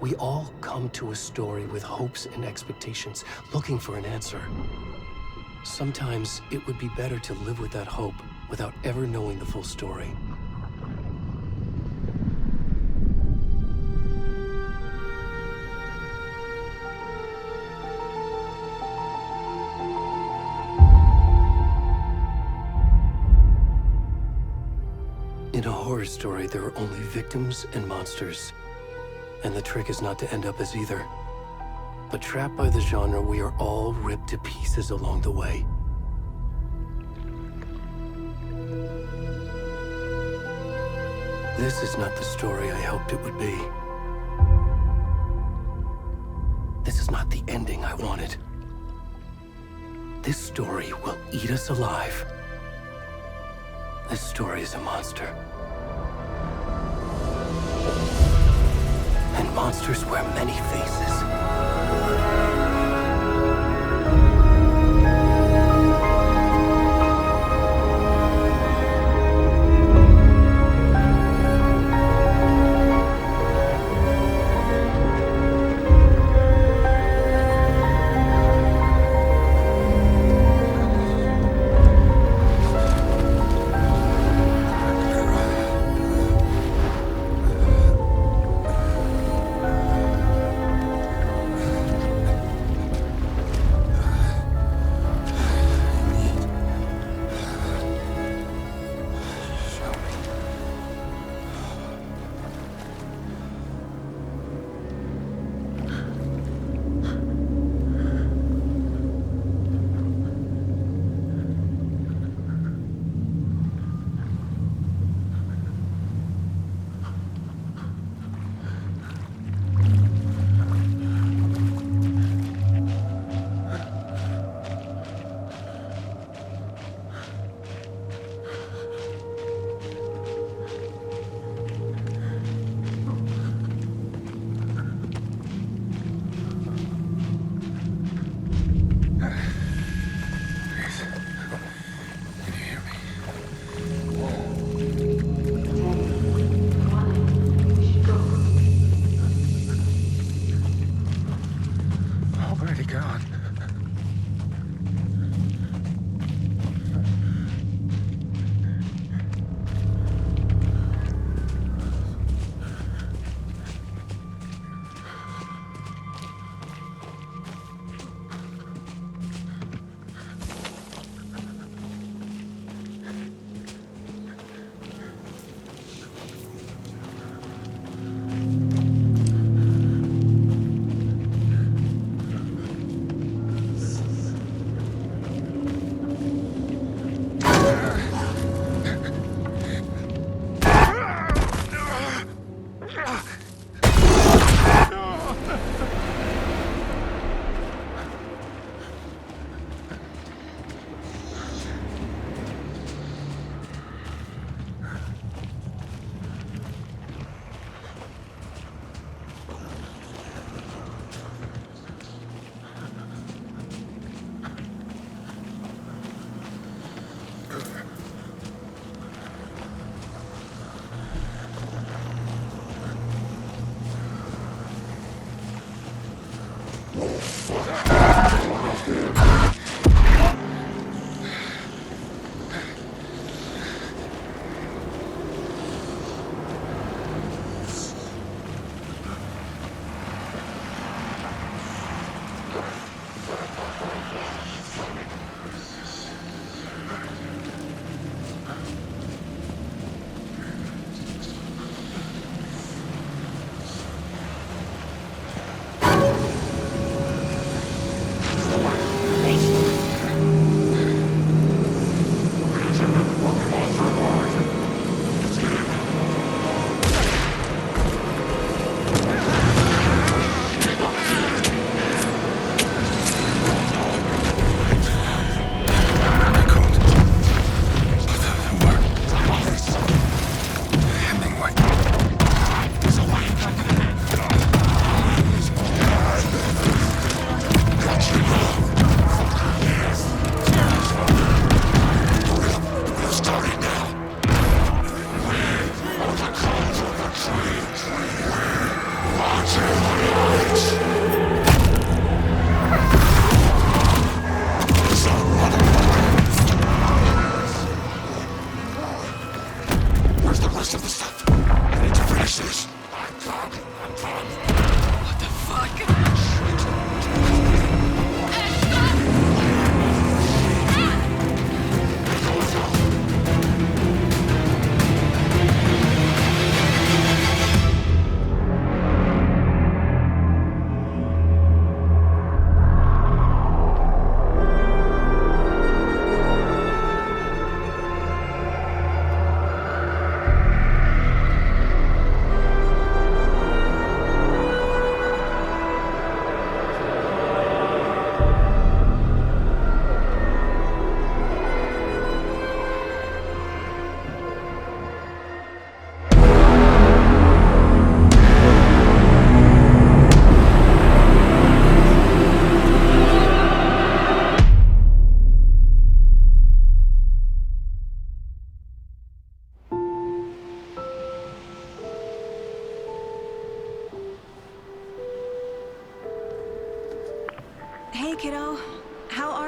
We all come to a story with hopes and expectations, looking for an answer. Sometimes it would be better to live with that hope without ever knowing the full story. In a horror story, there are only victims and monsters. And the trick is not to end up as either. But trapped by the genre, we are all ripped to pieces along the way. This is not the story I hoped it would be. This is not the ending I wanted. This story will eat us alive. This story is a monster. And monsters wear many faces.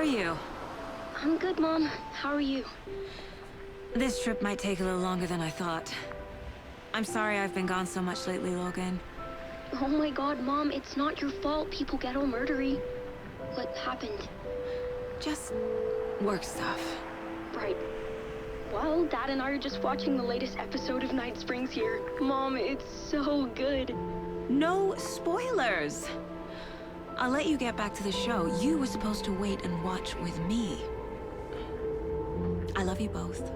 you? I'm good, Mom. How are you? This trip might take a little longer than I thought. I'm sorry I've been gone so much lately, Logan. Oh my god, Mom, it's not your fault people get all murdery. What happened? Just work stuff. Right. Well, Dad and I are just watching the latest episode of Night Springs here. Mom, it's so good. No spoilers! I'll let you get back to the show. You were supposed to wait and watch with me. I love you both.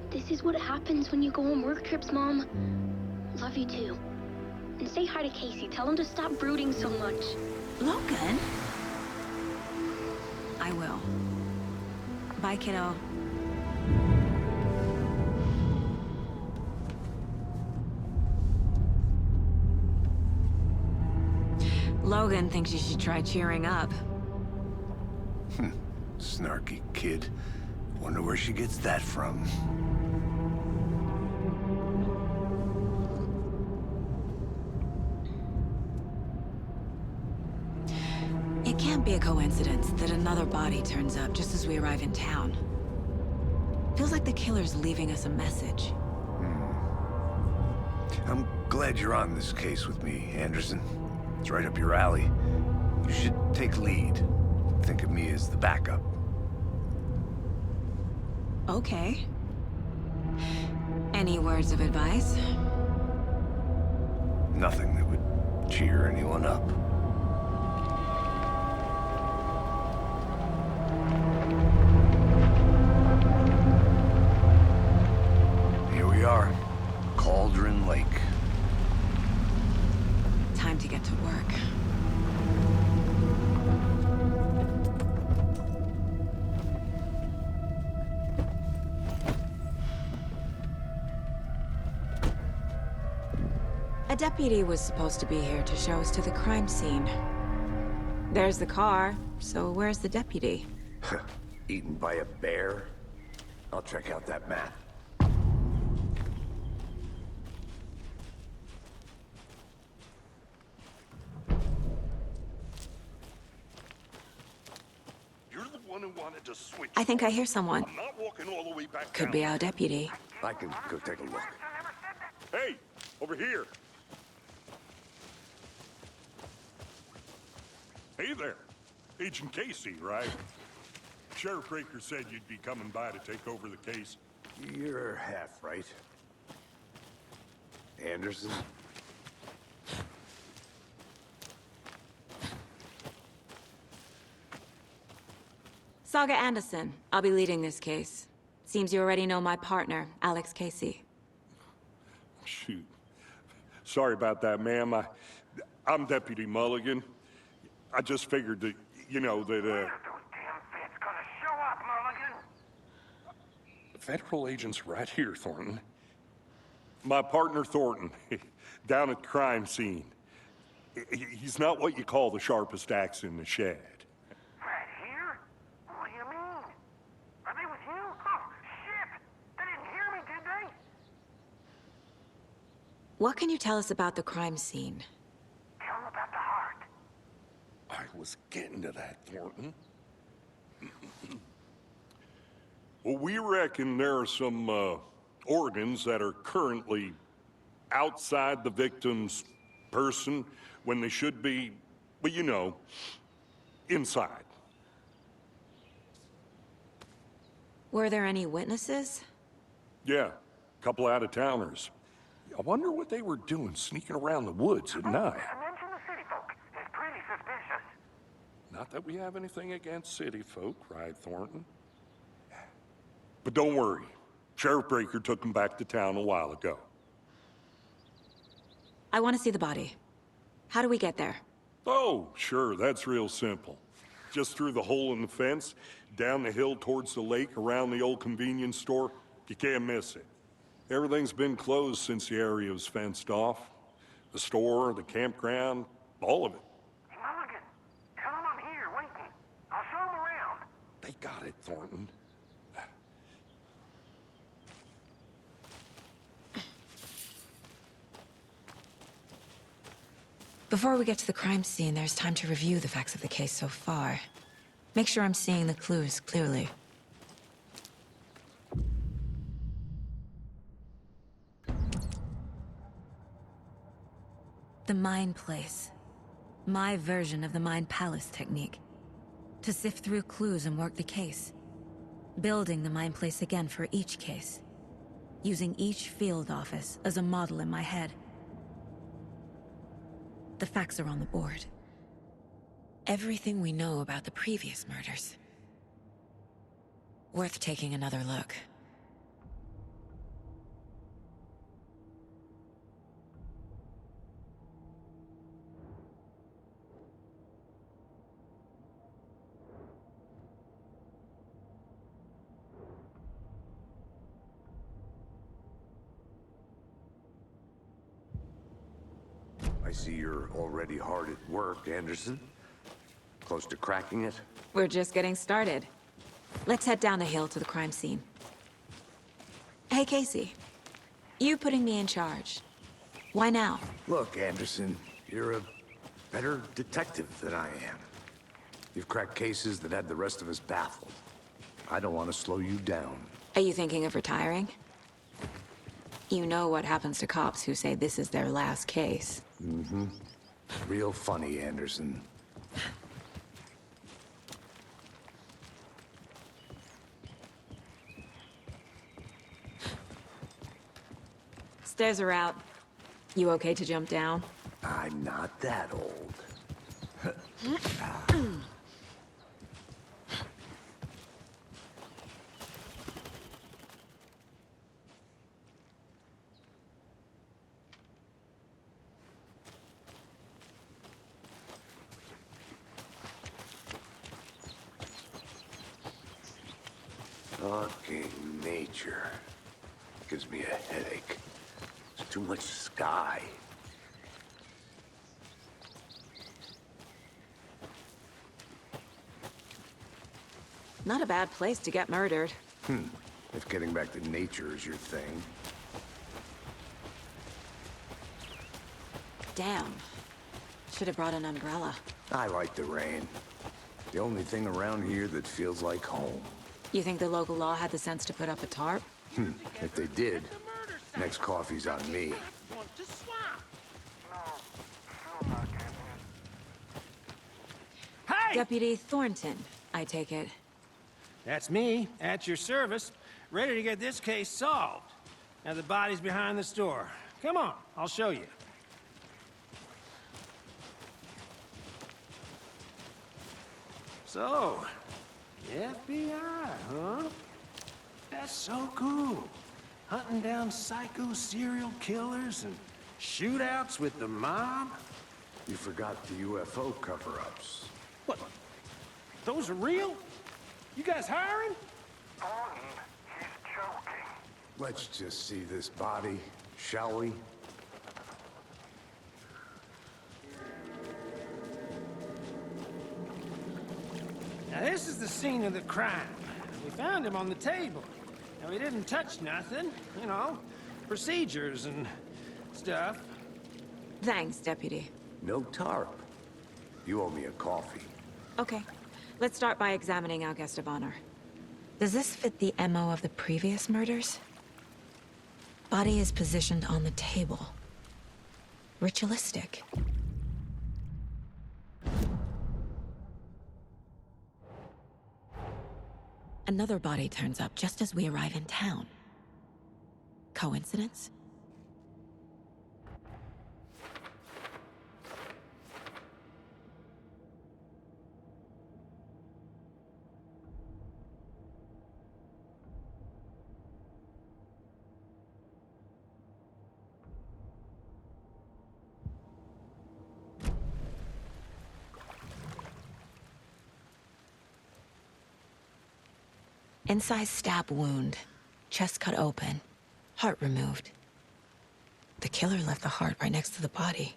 This is what happens when you go on work trips, Mom. Love you too. And say hi to Casey. Tell him to stop brooding so much. Logan? I will. Bye, kiddo. Logan thinks you should try cheering up. Snarky kid. Wonder where she gets that from. It can't be a coincidence that another body turns up just as we arrive in town. Feels like the killer's leaving us a message. I'm glad you're on this case with me, Anderson. It's right up your alley. You should take lead. Think of me as the backup. Okay. Any words of advice? Nothing that would cheer anyone up. Here we are. Cauldron Lake. Time to get to work. A deputy was supposed to be here to show us to the crime scene. There's the car, so where's the deputy? Eaten by a bear? I'll check out that map. You're the one who wanted to switch. I think I hear someone. I'm not walking all the way back Could down. be our deputy. I can go take a look. Hey, over here. Hey there. Agent Casey, right? Sheriff Raker said you'd be coming by to take over the case. You're half right. Anderson? Saga Anderson. I'll be leading this case. Seems you already know my partner, Alex Casey. Shoot. Sorry about that, ma'am. I'm Deputy Mulligan. I just figured that, you know, that, Those damn feds gonna show up, Mulligan. federal agent's right here, Thornton. My partner, Thornton, down at the crime scene. He's not what you call the sharpest axe in the shed. Right here? What do you mean? Are they with you? Oh, shit! They didn't hear me, did they? What can you tell us about the crime scene? Tell them about the heart. I was getting to that, Thornton. Well, we reckon there are some organs that are currently outside the victim's person when they should be, well, you know, inside. Were there any witnesses? Yeah, a couple out-of-towners. I wonder what they were doing sneaking around the woods at night. Mention the city folk. It's pretty suspicious. Not that we have anything against city folk, cried Thornton. But don't worry. Sheriff Breaker took them back to town a while ago. I want to see the body. How do we get there? Oh, sure, that's real simple. Just through the hole in the fence, down the hill towards the lake, around the old convenience store. You can't miss it. Everything's been closed since the area was fenced off. The store, the campground, all of it. Hey, Mulligan, tell them I'm here waiting. I'll show them around. They got it, Thornton. Before we get to the crime scene, there's time to review the facts of the case so far. Make sure I'm seeing the clues clearly. The Mind Place. My version of the Mind Palace technique. To sift through clues and work the case. Building the Mind Place again for each case. Using each field office as a model in my head. The facts are on the board. Everything we know about the previous murders. Worth taking another look. I see you're already hard at work, Anderson. Close to cracking it? We're just getting started. Let's head down the hill to the crime scene. Hey, Casey. You putting me in charge. Why now? Look, Anderson, you're a better detective than I am. You've cracked cases that had the rest of us baffled. I don't want to slow you down. Are you thinking of retiring? You know what happens to cops who say this is their last case. Mm-hmm. Real funny, Anderson. Stairs are out. You okay to jump down? I'm not that old. Fucking nature. Gives me a headache. There's too much sky. Not a bad place to get murdered. If getting back to nature is your thing. Damn. Should have brought an umbrella. I like the rain. The only thing around here that feels like home. You think the local law had the sense to put up a tarp? If they did, next coffee's on me. Hey! Deputy Thornton, I take it. That's me, at your service, ready to get this case solved. Now the body's behind the store. Come on, I'll show you. So, the FBI, huh? That's so cool. Hunting down psycho serial killers and shootouts with the mob. You forgot the UFO cover-ups. What? Those are real? You guys hiring? Thornton, he's joking. Let's just see this body, shall we? Now this is the scene of the crime. We found him on the table. Now he didn't touch nothing, you know, procedures and stuff. Thanks, Deputy. No tarp. You owe me a coffee. Okay. Let's start by examining our guest of honor. Does this fit the MO of the previous murders? Body is positioned on the table. Ritualistic. Another body turns up just as we arrive in town. Coincidence? Incised stab wound, chest cut open, heart removed. The killer left the heart right next to the body.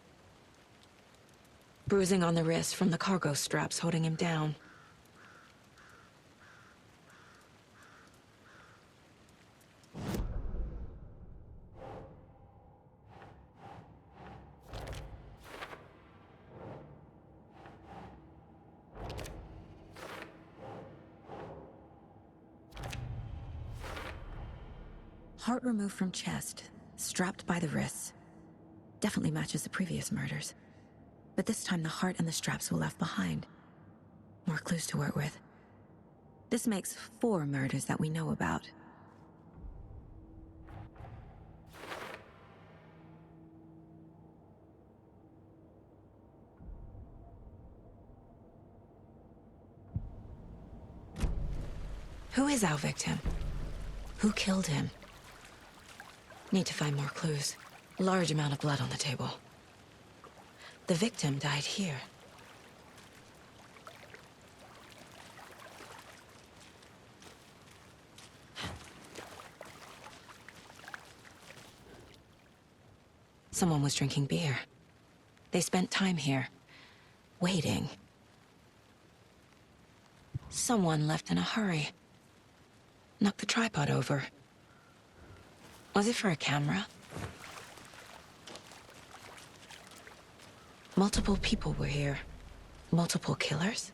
Bruising on the wrist from the cargo straps holding him down. Heart removed from chest, strapped by the wrists. Definitely matches the previous murders. But this time the heart and the straps were left behind. More clues to work with. This makes 4 murders that we know about. Who is our victim? Who killed him? Need to find more clues. Large amount of blood on the table. The victim died here. Someone was drinking beer. They spent time here, waiting. Someone left in a hurry. Knocked the tripod over. Was it for a camera? Multiple people were here. Multiple killers?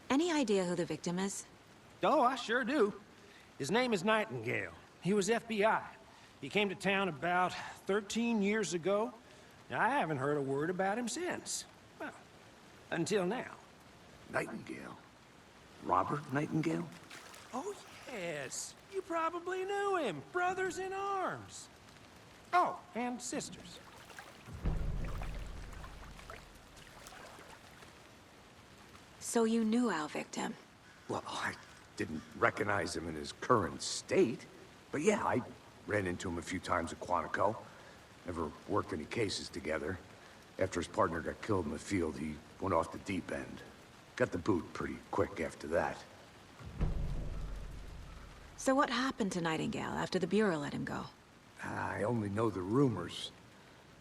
Any idea who the victim is? Oh, I sure do. His name is Nightingale. He was FBI. He came to town about 13 years ago. I haven't heard a word about him since. Well, until now. Nightingale? Robert Nightingale? Oh, yes. You probably knew him. Brothers in arms. Oh, and sisters. So you knew our victim? Well, I didn't recognize him in his current state. But yeah, I ran into him a few times at Quantico. Never worked any cases together. After his partner got killed in the field, he went off the deep end. Got the boot pretty quick after that. So what happened to Nightingale after the Bureau let him go? I only know the rumors.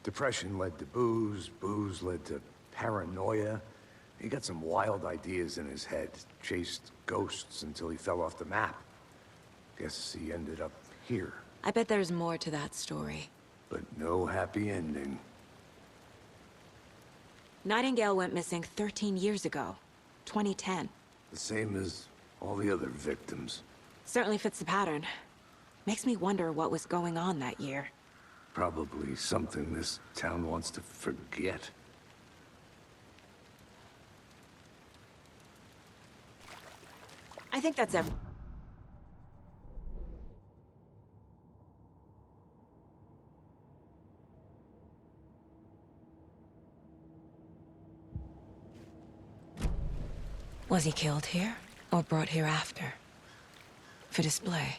Depression led to booze, booze led to paranoia. He got some wild ideas in his head, chased ghosts until he fell off the map. Guess he ended up here. I bet there's more to that story. But no happy ending. Nightingale went missing 13 years ago, 2010. The same as all the other victims. Certainly fits the pattern. Makes me wonder what was going on that year. Probably something this town wants to forget. I think that's everything. Was he killed here, or brought here after? For display?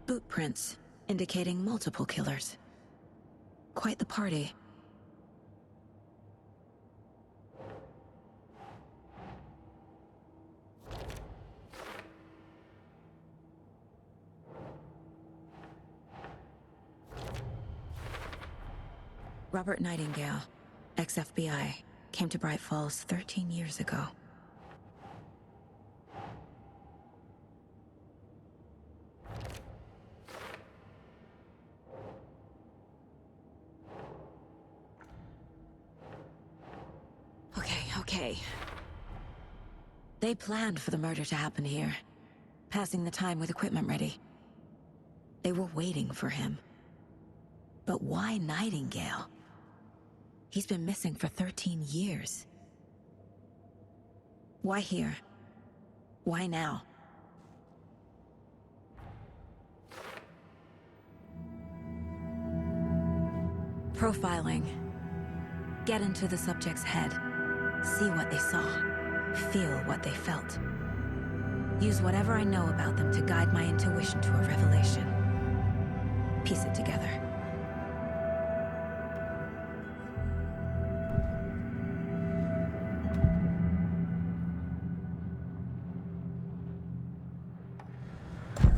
Boot prints, indicating multiple killers. Quite the party. Robert Nightingale, ex-FBI, came to Bright Falls 13 years ago. Okay. They planned for the murder to happen here, passing the time with equipment ready. They were waiting for him. But why Nightingale? He's been missing for 13 years. Why here? Why now? Profiling. Get into the subject's head. See what they saw. Feel what they felt. Use whatever I know about them to guide my intuition to a revelation. Piece it together.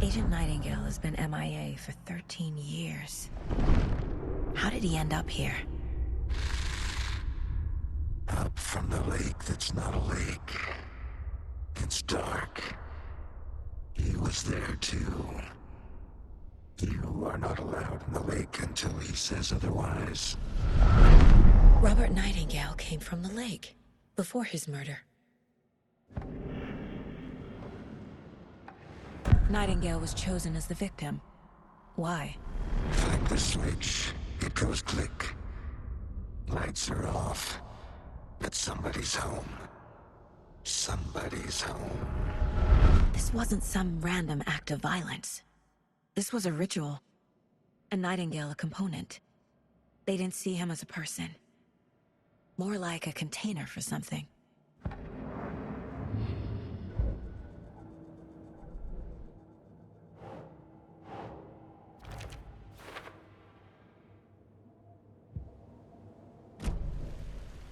Agent Nightingale has been MIA for 13 years. How did he end up here? Up from the lake that's not a lake. It's dark. He was there too. You are not allowed in the lake until he says otherwise. Robert Nightingale came from the lake before his murder. Nightingale was chosen as the victim. Why? Flick the switch. It goes click. Lights are off. But somebody's home. Somebody's home. This wasn't some random act of violence. This was a ritual. And Nightingale a component. They didn't see him as a person. More like a container for something.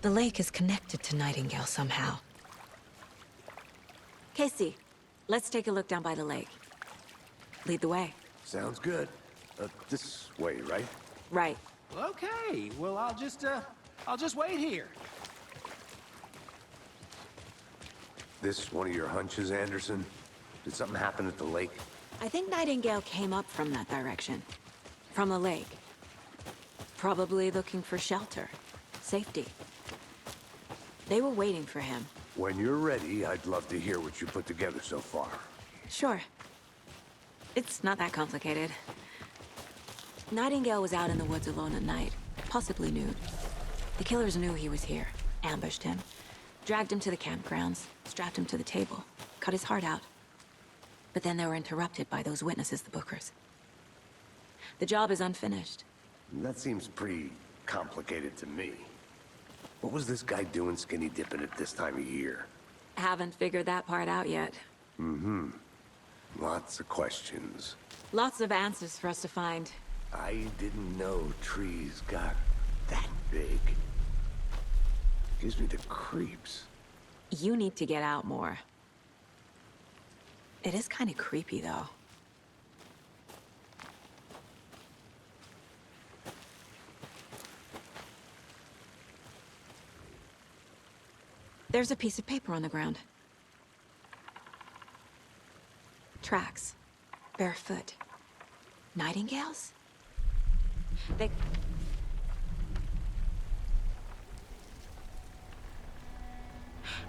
The lake is connected to Nightingale somehow. Casey, let's take a look down by the lake. Lead the way. Sounds good. This way, right? Right. Okay, well, I'll just wait here. This one of your hunches, Anderson? Did something happen at the lake? I think Nightingale came up from that direction. From the lake. Probably looking for shelter. Safety. They were waiting for him. When you're ready, I'd love to hear what you put together so far. Sure. It's not that complicated. Nightingale was out in the woods alone at night, possibly nude. The killers knew he was here, ambushed him, dragged him to the campgrounds, strapped him to the table, cut his heart out. But then they were interrupted by those witnesses, the Bookers. The job is unfinished. That seems pretty complicated to me. What was this guy doing skinny dipping at this time of year? Haven't figured that part out yet. Lots of questions. Lots of answers for us to find. I didn't know trees got that big. Gives me the creeps. You need to get out more. It is kind of creepy, though. There's a piece of paper on the ground. Tracks. Barefoot. Nightingales?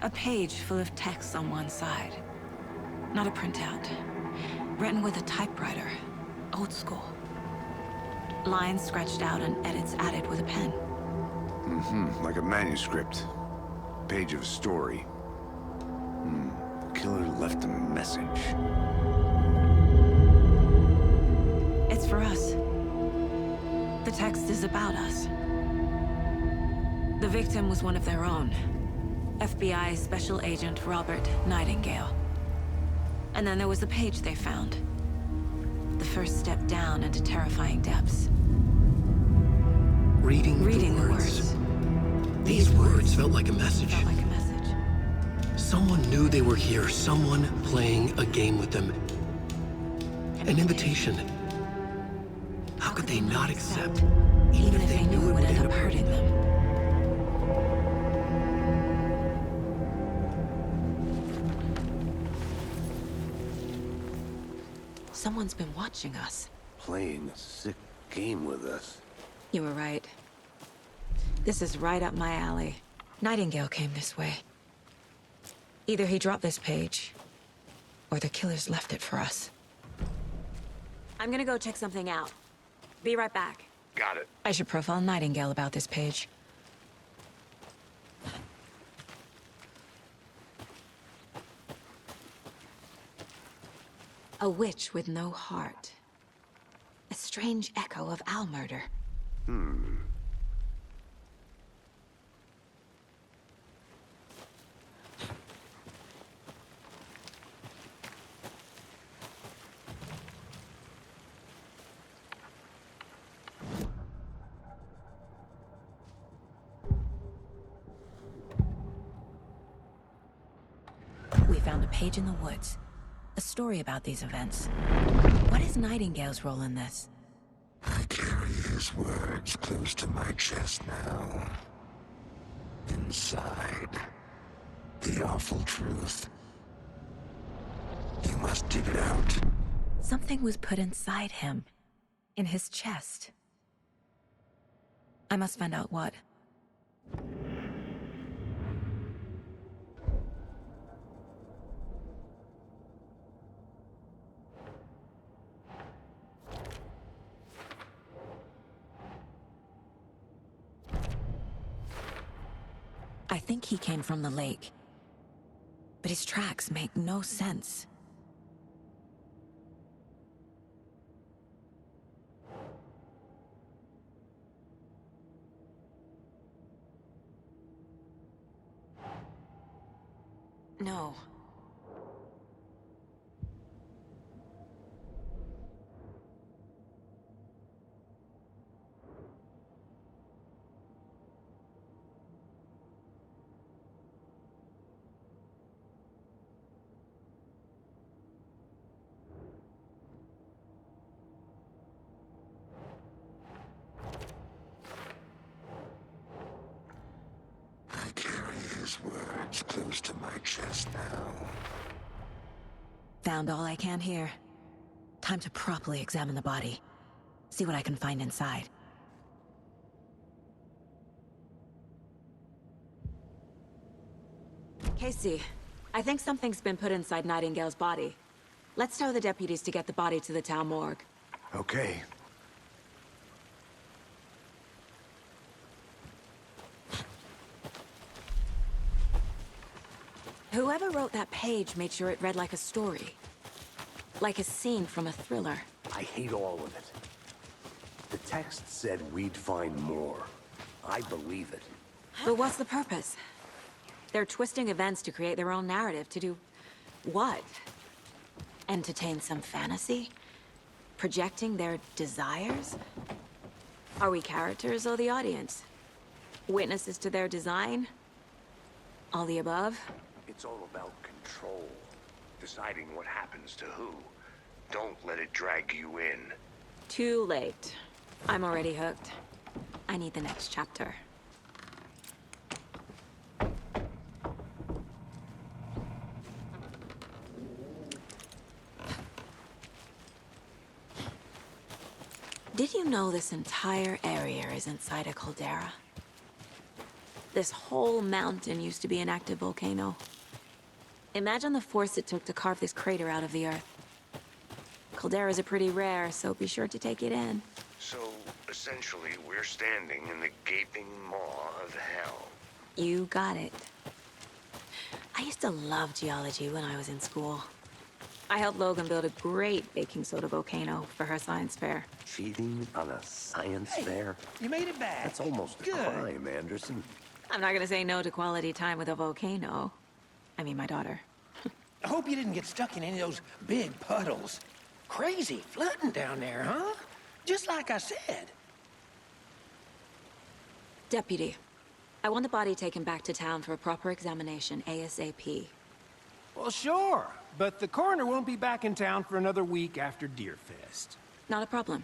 A page full of text on one side. Not a printout. Written with a typewriter. Old school. Lines scratched out and edits added with a pen. Like a manuscript. Page of a story. Killer left a message. It's for us. The text is about us. The victim was one of their own. FBI Special Agent Robert Nightingale. And then there was the page they found. The first step down into terrifying depths. Reading the the words. These words felt like a message. Felt like a message. Someone knew they were here, someone playing a game with them. An invitation. How could they not accept, Even if they knew it would end up hurting them. Someone's been watching us. Playing a sick game with us. You were right. This is right up my alley. Nightingale came this way. Either he dropped this page, or the killers left it for us. I'm gonna go check something out. Be right back. Got it. I should profile Nightingale about this page. A witch with no heart. A strange echo of owl murder. We found a page in the woods. A story about these events. What is Nightingale's role in this? I carry his his words close to my chest now. Inside, the awful truth. You must dig it out. Something was put inside him. In his chest. I must find out what. I think he came from the lake. But his tracks make no sense. No. I carry his words close to my chest now. Found all I can here. Time to properly examine the body. See what I can find inside. Casey, I think something's been put inside Nightingale's body. Let's tell the deputies to get the body to the town morgue. Okay. Whoever wrote that page made sure it read like a story. Like a scene from a thriller. I hate all of it. The text said we'd find more. I believe it. But what's the purpose? They're twisting events to create their own narrative to do... what? Entertain some fantasy? Projecting their desires? Are we characters or the audience? Witnesses to their design? All the above? It's all about control. Deciding what happens to who. Don't let it drag you in. Too late. I'm already hooked. I need the next chapter. Did you know this entire area is inside a caldera? This whole mountain used to be an active volcano. Imagine the force it took to carve this crater out of the earth. Calderas are pretty rare, so be sure to take it in. So, essentially, we're standing in the gaping maw of hell. You got it. I used to love geology when I was in school. I helped Logan build a great baking soda volcano for her science fair. Cheating on a science fair? You made it back. That's almost a crime, Anderson. I'm not gonna say no to quality time with a volcano. I mean, my daughter. I hope you didn't get stuck in any of those big puddles. Crazy flooding down there, huh? Just like I said. Deputy, I want the body taken back to town for a proper examination ASAP. Well, sure. But the coroner won't be back in town for another week after Deerfest. Not a problem.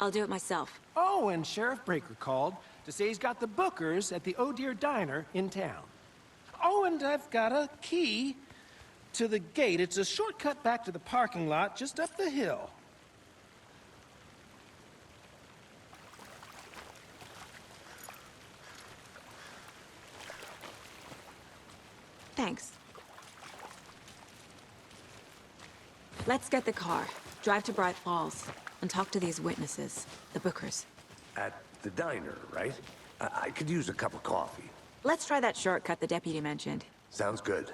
I'll do it myself. Oh, and Sheriff Breaker called to say he's got the Bookers at the Oh Dear Diner in town. Oh, and I've got a key to the gate. It's a shortcut back to the parking lot just up the hill. Thanks. Let's get the car, drive to Bright Falls, and talk to these witnesses, the Bookers. At the diner, right? I could use a cup of coffee. Let's try that shortcut the deputy mentioned. Sounds good.